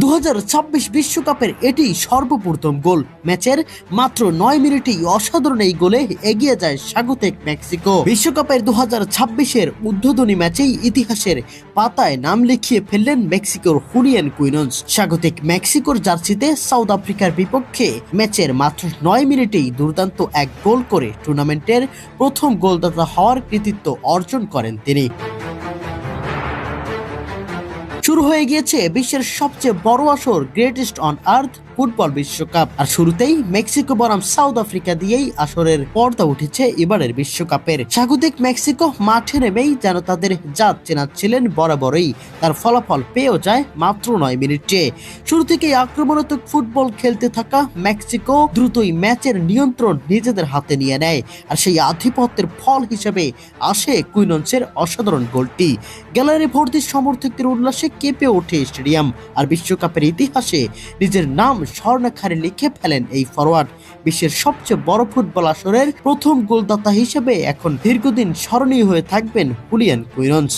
2026 বিশ্বকাপের এটি সর্বপ্রথম গোল। ম্যাচের মাত্র 9 মিনিটেই অসাধারণ এই গোলে এগিয়ে যায় স্বাগতিক মেক্সিকো। বিশ্বকাপের 2026-এর উদ্বোধনী ম্যাচেই ইতিহাসের পাতায় নাম লিখিয়ে ফেললেন মেক্সিকোর হুলিয়ান কুইনোজ। স্বাগতিক মেক্সিকোর জার্সিতে সাউথ আফ্রিকার বিপক্ষে ম্যাচের মাত্র 9 মিনিটেই দুর্দান্ত এক গোল করে টুর্নামেন্টের প্রথম গোলদাতা হওয়ার কৃতিত্ব অর্জন করেন তিনি। শুরু হয়ে গিয়েছে বিশ্বের সবচেয়ে বড় আসর, গ্রেটেস্ট অন আর্থ ফুটবল বিশ্বকাপ। আর শুরুতেই মেক্সিকো বনাম সাউথ আফ্রিকা দিয়েই আসরের পর্দা উঠেছে এবারের বিশ্বকাপের। স্বাগতিক মেক্সিকো মাঠে নেমেই যেন তাদের জাত চেনাচ্ছিলেন বরাবরই। তার ফলাফল পেয়েও যায় মাত্র 9 মিনিটে। শুরু থেকেই আক্রমণাত্মক ফুটবল খেলতে থাকা মেক্সিকো দ্রুতই ম্যাচের নিয়ন্ত্রণ নিজেদের হাতে নিয়ে নেয়। আর সেই আধিপত্যের ফল হিসেবে আসে কুইনোজের অসাধারণ গোলটি। গ্যালারি ভর্তি সমর্থকদের উল্লাসে কেঁপে ওঠে স্টেডিয়াম। আর বিশ্বকাপের ইতিহাসে নিজের নাম স্বর্ণাক্ষরে লিখে ফেলেন এই ফরওয়ার্ড। বিশ্বের সবচেয়ে বড় ফুটবল আসরের প্রথম গোলদাতা হিসেবে এখন দীর্ঘদিন স্মরণীয় হয়ে থাকবেন হুলিয়ান কুইনোজ।